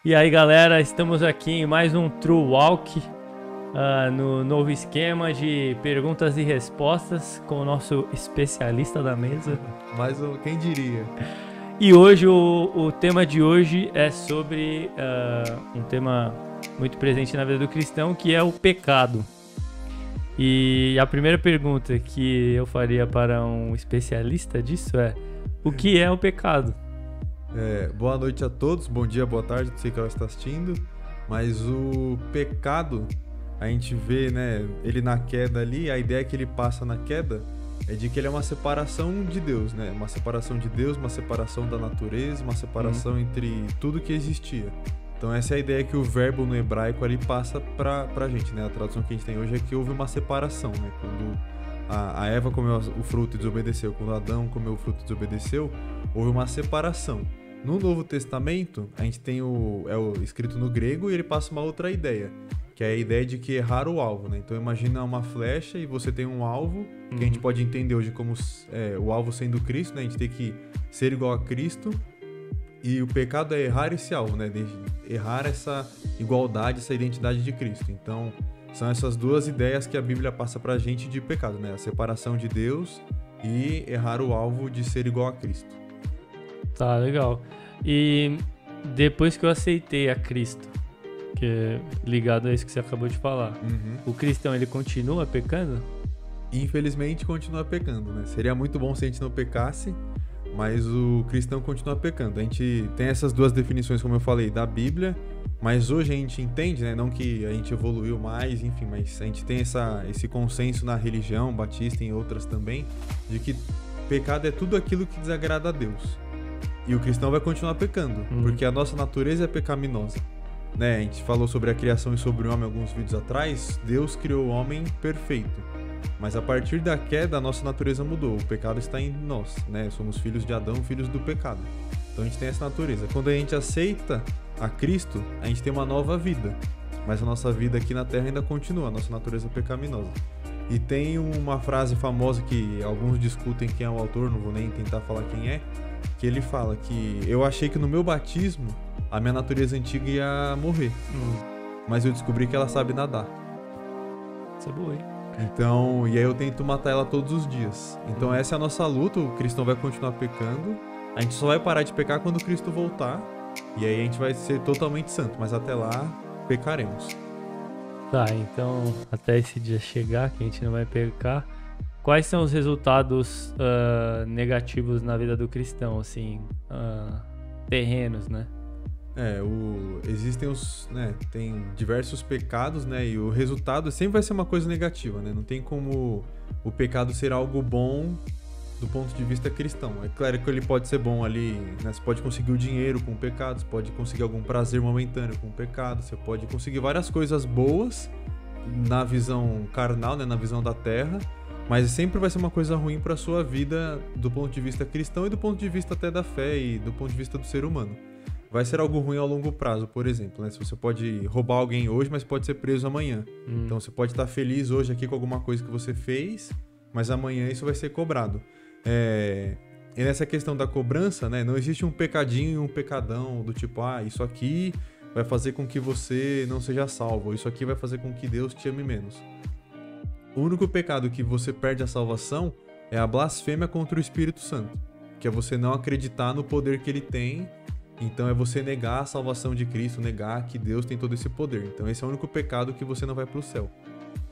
E aí, galera, estamos aqui em mais um True Walk, no novo esquema de perguntas e respostas com o nosso especialista da mesa. Mas quem diria? E hoje, o tema de hoje é sobre um tema muito presente na vida do cristão, que é o pecado. E a primeira pergunta que eu faria para um especialista disso é: o que é o pecado? Boa noite a todos, bom dia, boa tarde, não sei que ela está assistindo. Mas o pecado, a gente vê, né, ele na queda ali, a ideia que ele passa na queda é de que ele é uma separação de Deus, né? Uma separação de Deus, uma separação da natureza, uma separação entre tudo que existia. Então essa é a ideia que o verbo no hebraico ali passa pra gente, né? A tradução que a gente tem hoje é que houve uma separação, né? Quando a Eva comeu o fruto e desobedeceu, quando Adão comeu o fruto e desobedeceu, houve uma separação. No Novo Testamento, a gente tem o escrito no grego e ele passa uma outra ideia, que é a ideia de que errar o alvo, né? Então imagina uma flecha e você tem um alvo, que a gente pode entender hoje como o alvo sendo Cristo, né? A gente tem que ser igual a Cristo, e o pecado é errar esse alvo, né? Errar essa igualdade, essa identidade de Cristo. Então são essas duas ideias que a Bíblia passa pra gente de pecado, né? A separação de Deus e errar o alvo de ser igual a Cristo. Tá, legal. E depois que eu aceitei a Cristo, que é ligado a isso que você acabou de falar, o cristão, ele continua pecando? Infelizmente continua pecando, né? Seria muito bom se a gente não pecasse, mas o cristão continua pecando. A gente tem essas duas definições, como eu falei, da Bíblia, mas hoje a gente entende, né? Não que a gente evoluiu mais, enfim, mas a gente tem esse consenso na religião batista e em outras também, de que pecado é tudo aquilo que desagrada a Deus. E o cristão vai continuar pecando, porque a nossa natureza é pecaminosa, né? A gente falou sobre a criação e sobre o homem alguns vídeos atrás. Deus criou o homem perfeito, mas a partir da queda a nossa natureza mudou. O pecado está em nós, né? Somos filhos de Adão, filhos do pecado. Então a gente tem essa natureza. Quando a gente aceita a Cristo, a gente tem uma nova vida, mas a nossa vida aqui na Terra ainda continua, a nossa natureza pecaminosa. E tem uma frase famosa que alguns discutem quem é o autor, não vou nem tentar falar quem é, que ele fala que eu achei que no meu batismo a minha natureza antiga ia morrer, mas eu descobri que ela sabe nadar. Isso é boa, hein? Então, e aí eu tento matar ela todos os dias. Então essa é a nossa luta, o cristão vai continuar pecando, a gente só vai parar de pecar quando Cristo voltar, e aí a gente vai ser totalmente santo, mas até lá pecaremos. Tá, então até esse dia chegar, que a gente não vai pecar, quais são os resultados negativos na vida do cristão, assim, terrenos, né? Existem tem diversos pecados, né? E o resultado sempre vai ser uma coisa negativa, né? Não tem como o pecado ser algo bom do ponto de vista cristão. É claro que ele pode ser bom ali, né? Você pode conseguir o dinheiro com o pecado, você pode conseguir algum prazer momentâneo com o pecado, você pode conseguir várias coisas boas na visão carnal, né? Na visão da terra, mas sempre vai ser uma coisa ruim para sua vida do ponto de vista cristão e do ponto de vista até da fé e do ponto de vista do ser humano. Vai ser algo ruim ao longo prazo, por exemplo, né? Se você pode roubar alguém hoje, mas pode ser preso amanhã. Então você pode estar feliz hoje aqui com alguma coisa que você fez, mas amanhã isso vai ser cobrado. E nessa questão da cobrança, né? Não existe um pecadinho e um pecadão do tipo, isso aqui vai fazer com que você não seja salvo, ou isso aqui vai fazer com que Deus te ame menos. O único pecado que você perde a salvação é a blasfêmia contra o Espírito Santo, que é você não acreditar no poder que ele tem. Então é você negar a salvação de Cristo, negar que Deus tem todo esse poder. Então esse é o único pecado que você não vai pro céu.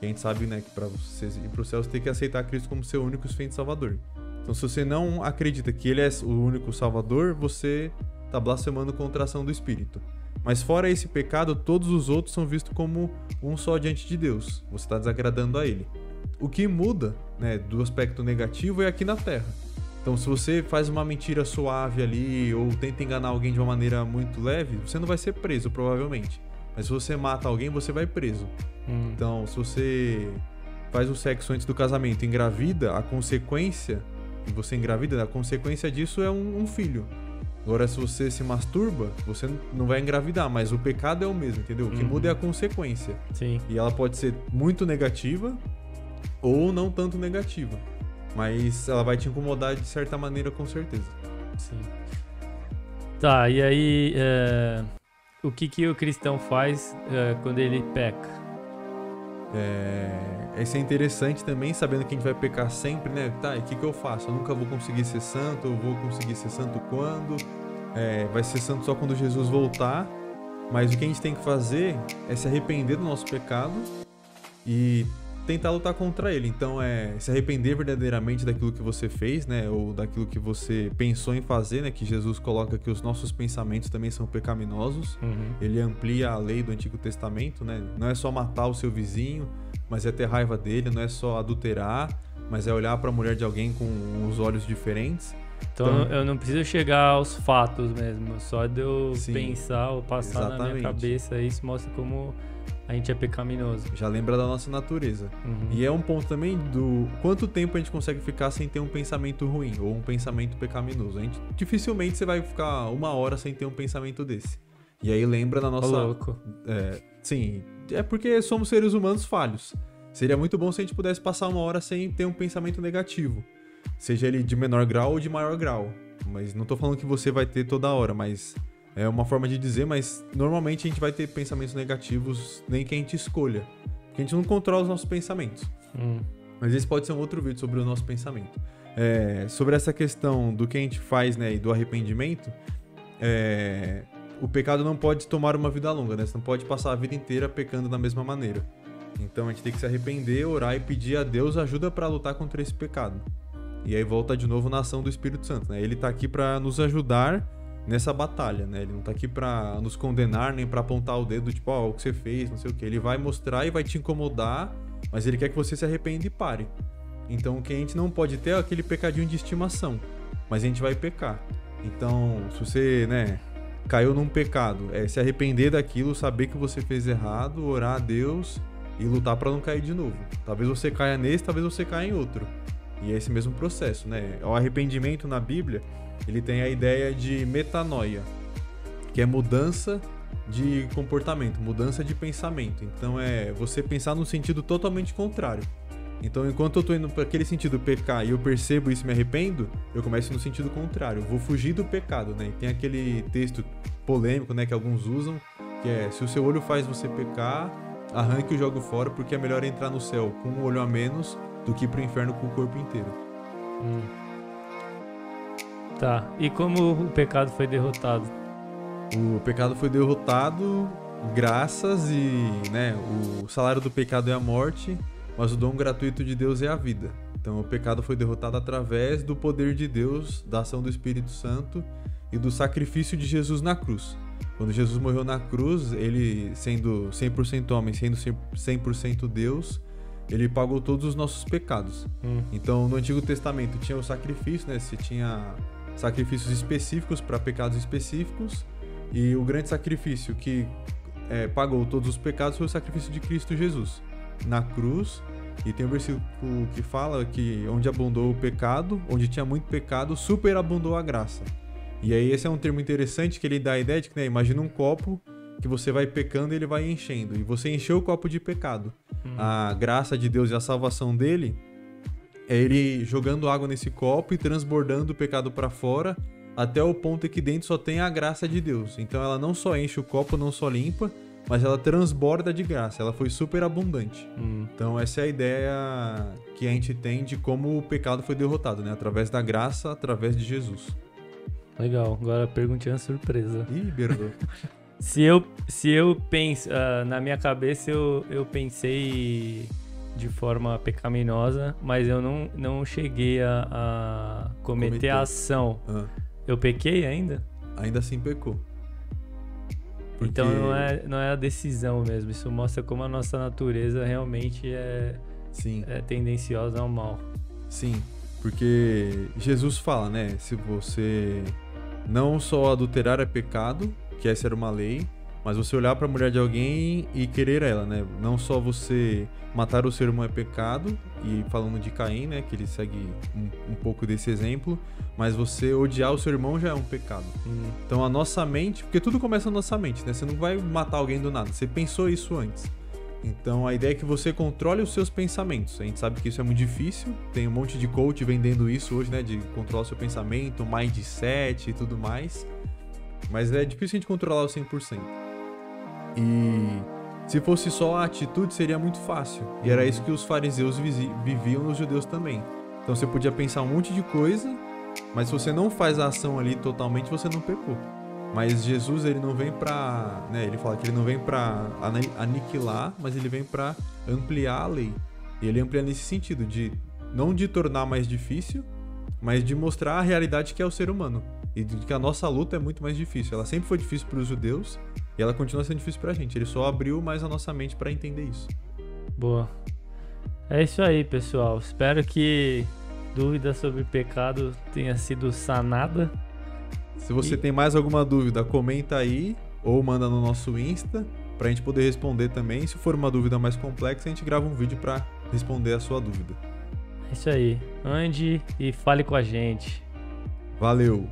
E a gente sabe, né, que para você ir pro céu você tem que aceitar Cristo como seu único e suficiente Salvador. Então se você não acredita que ele é o único Salvador, você tá blasfemando contra a ação do Espírito. Mas fora esse pecado, todos os outros são vistos como um só diante de Deus. Você está desagradando a ele. O que muda, né, do aspecto negativo é aqui na Terra. Então se você faz uma mentira suave ali ou tenta enganar alguém de uma maneira muito leve, você não vai ser preso, provavelmente. Mas se você mata alguém, você vai preso. Então se você faz o sexo antes do casamento e engravida, a consequência disso é um filho. Agora, se você se masturba, você não vai engravidar, mas o pecado é o mesmo, entendeu? O que muda é a consequência. Sim. E ela pode ser muito negativa ou não tanto negativa. Mas ela vai te incomodar de certa maneira, com certeza. Sim. Tá, e aí o que o cristão faz quando ele peca? Isso é interessante também, sabendo que a gente vai pecar sempre, né? Tá, e o que eu faço? Eu nunca vou conseguir ser santo, eu vou conseguir ser santo quando? Vai ser santo só quando Jesus voltar. Mas o que a gente tem que fazer é se arrepender do nosso pecado e tentar lutar contra ele. Então, se arrepender verdadeiramente daquilo que você fez, né? Ou daquilo que você pensou em fazer, né? Que Jesus coloca que os nossos pensamentos também são pecaminosos. Ele amplia a lei do Antigo Testamento, né? Não é só matar o seu vizinho, mas é ter raiva dele. Não é só adulterar, mas é olhar para a mulher de alguém com os olhos diferentes. Então eu não preciso chegar aos fatos mesmo. Só de eu pensar ou passar na minha cabeça, isso mostra como a gente é pecaminoso. Já lembra da nossa natureza. E é um ponto também do quanto tempo a gente consegue ficar sem ter um pensamento ruim ou um pensamento pecaminoso. Dificilmente você vai ficar 1 hora sem ter um pensamento desse. E aí lembra da nossa... louco. Sim, é porque somos seres humanos falhos. Seria muito bom se a gente pudesse passar 1 hora sem ter um pensamento negativo. Seja ele de menor grau ou de maior grau. Mas não tô falando que você vai ter toda hora, mas... É uma forma de dizer, mas normalmente a gente vai ter pensamentos negativos nem que a gente escolha. Porque a gente não controla os nossos pensamentos. Mas esse pode ser um outro vídeo sobre o nosso pensamento. Sobre essa questão do que a gente faz, né, e do arrependimento, o pecado não pode tomar uma vida longa, né? Você não pode passar a vida inteira pecando da mesma maneira. Então a gente tem que se arrepender, orar e pedir a Deus ajuda para lutar contra esse pecado. E aí volta de novo na ação do Espírito Santo, né? Ele tá aqui para nos ajudar nessa batalha, né? Ele não tá aqui pra nos condenar, nem pra apontar o dedo, tipo, o que você fez, não sei o que. Ele vai mostrar e vai te incomodar, mas ele quer que você se arrependa e pare. Então, o que a gente não pode ter é aquele pecadinho de estimação, mas a gente vai pecar. Então, se você, né, caiu num pecado, se arrepender daquilo, saber que você fez errado, orar a Deus e lutar pra não cair de novo. Talvez você caia nesse, talvez você caia em outro. E é esse mesmo processo, né? O arrependimento na Bíblia, ele tem a ideia de metanoia, que é mudança de comportamento, mudança de pensamento. Então é você pensar no sentido totalmente contrário. Então enquanto eu tô indo para aquele sentido pecar e eu percebo isso e me arrependo, eu começo no sentido contrário, eu vou fugir do pecado, né? E tem aquele texto polêmico, né, que alguns usam, que é: se o seu olho faz você pecar, arranque e jogue fora, porque é melhor entrar no céu com um olho a menos do que pro inferno com o corpo inteiro. Tá, e como o pecado foi derrotado? O pecado foi derrotado graças né, o salário do pecado é a morte, mas o dom gratuito de Deus é a vida. Então o pecado foi derrotado através do poder de Deus, da ação do Espírito Santo e do sacrifício de Jesus na cruz. Quando Jesus morreu na cruz, ele sendo 100% homem, sendo 100% Deus, ele pagou todos os nossos pecados. Então no Antigo Testamento tinha o sacrifício, né? Você tinha sacrifícios específicos para pecados específicos, e o grande sacrifício que pagou todos os pecados foi o sacrifício de Cristo Jesus na cruz. E tem um versículo que fala que onde abundou o pecado, onde tinha muito pecado, superabundou a graça. E aí esse é um termo interessante, que ele dá a ideia de que, né, imagina um copo que você vai pecando e ele vai enchendo, e você encheu o copo de pecado. A graça de Deus e a salvação dele é ele jogando água nesse copo e transbordando o pecado para fora, até o ponto em que dentro só tem a graça de Deus. Então ela não só enche o copo, não só limpa, mas ela transborda de graça, ela foi super abundante. Então essa é a ideia que a gente tem de como o pecado foi derrotado, né? Através da graça, através de Jesus. Legal, agora a perguntinha surpresa. Ih, Berdo. Se eu penso, na minha cabeça eu pensei de forma pecaminosa, mas eu não cheguei a cometer a ação. Eu pequei ainda? Ainda assim pecou. Porque... Então não é a decisão mesmo. Isso mostra como a nossa natureza realmente é tendenciosa ao mal. Sim, porque Jesus fala, né? Se você não só adulterar é pecado, que essa era uma lei, mas você olhar para a mulher de alguém e querer ela, né? Não só você matar o seu irmão é pecado, e falando de Caim, né? Que ele segue um pouco desse exemplo, mas você odiar o seu irmão já é um pecado. Então a nossa mente, porque tudo começa na nossa mente, né? Você não vai matar alguém do nada, você pensou isso antes. Então a ideia é que você controle os seus pensamentos. A gente sabe que isso é muito difícil, tem um monte de coach vendendo isso hoje, né? De controlar o seu pensamento, mindset e tudo mais. Mas é difícil a gente controlar o 100%. E se fosse só a atitude, seria muito fácil. E era isso que os fariseus viviam nos judeus também. Então você podia pensar um monte de coisa, mas se você não faz a ação ali totalmente, você não pecou. Mas Jesus, ele não vem pra... né, ele fala que ele não vem pra aniquilar, mas ele vem pra ampliar a lei. E ele amplia nesse sentido, não de tornar mais difícil, mas de mostrar a realidade que é o ser humano. E de que a nossa luta é muito mais difícil. Ela sempre foi difícil para os judeus e ela continua sendo difícil pra gente. Ele só abriu mais a nossa mente para entender isso. Boa. É isso aí, pessoal. Espero que dúvida sobre pecado tenha sido sanada. Se você tem mais alguma dúvida, comenta aí ou manda no nosso Insta pra gente poder responder também. Se for uma dúvida mais complexa, a gente grava um vídeo para responder a sua dúvida. É isso aí. Ande e fale com a gente. Valeu!